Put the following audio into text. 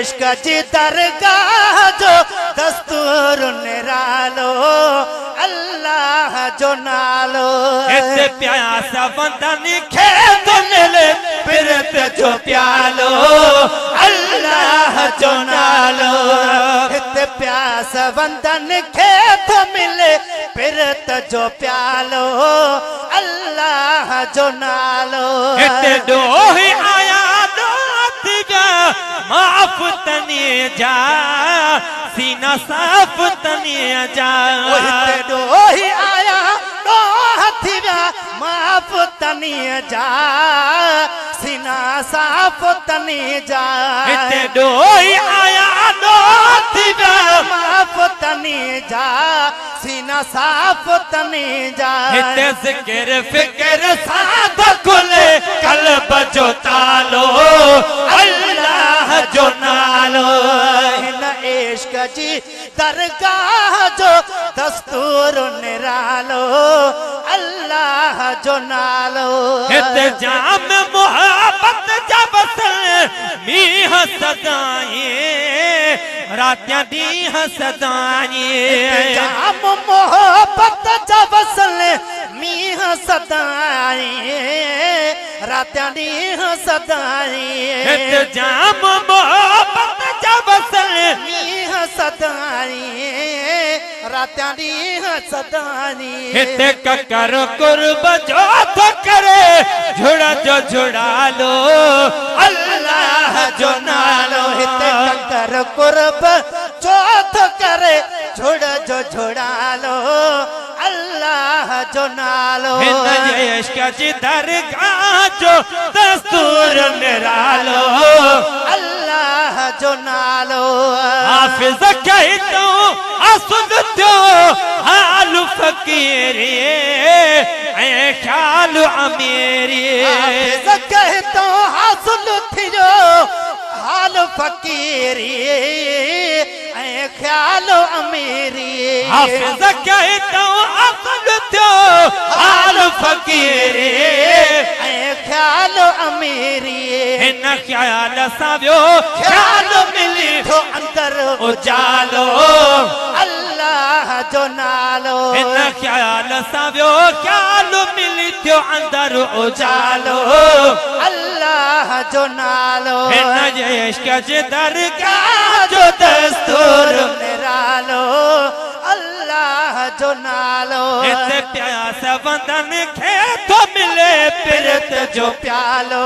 इश्क जी दरगाह जो दस्तूर निरालो अल्लाह जो नालो इते प्यासा बंदन खेत मिले फिरत जो प्यालो अल्लाह जो नालो इते प्यास बंदन खेत मिले फिरत जो प्यालो अल्लाह जो नालो इते डोही आया दोतिगा माफ तने जा सीना साफ तने जा इते डोही आया दोतिगा माफ तने जा सीना साफ तने जा इते डोही आया दोतिगा माफ तने जा सीना साफ तने जा इते जिक्र फिक्र साथ खुले कल्ब जो तालो अल्लाह जो नालो इन इश्क जी दरगाह जो दस्तूर निरालो अल्लाह जो नालो इते जाम मोहब्बत जब से मीह सदाए रातियां दी सदाए जाम मोहब्बत जब से मीह सदाए रातियां दी सदाए इते जाम मोहब्बत जब से मीह सदाए रातियां दी सदाए इते ककर कुर्ब जो तो करे झुड़ा जो झुड़ा लो अल्लाह जो नालो हिते ककर कुर्ब चौथ करे झुड़ जो झुड़ा लो अल्लाह जो नालो इन इश्क जी दरगाह जो दस्तूर निरालो अल्लाह जो नालो हाफिज कहतो असुद त्यो हाल फकीरी ऐ ख्याल अमीरी हाफिज कहतो हासिल थियो हाल फकीरी ऐ ख्याल अमीरी हाफिज कहतो असुद त्यो हाल फकीरी ऐ ख्याल अमीरी इन ख्याल सावियो ख्याल मिली तो अंदर उजालो अल्लाह जो नालो इन ख्याल सावियो ख्याल मिली तो अंदर उजालो अल्लाह जो नालो इन इश्क जी दरगाह जो दस्तूर निरालो अल्लाह जो नालो इते प्यास बंदन खेत मिले फिरत जो प्यालो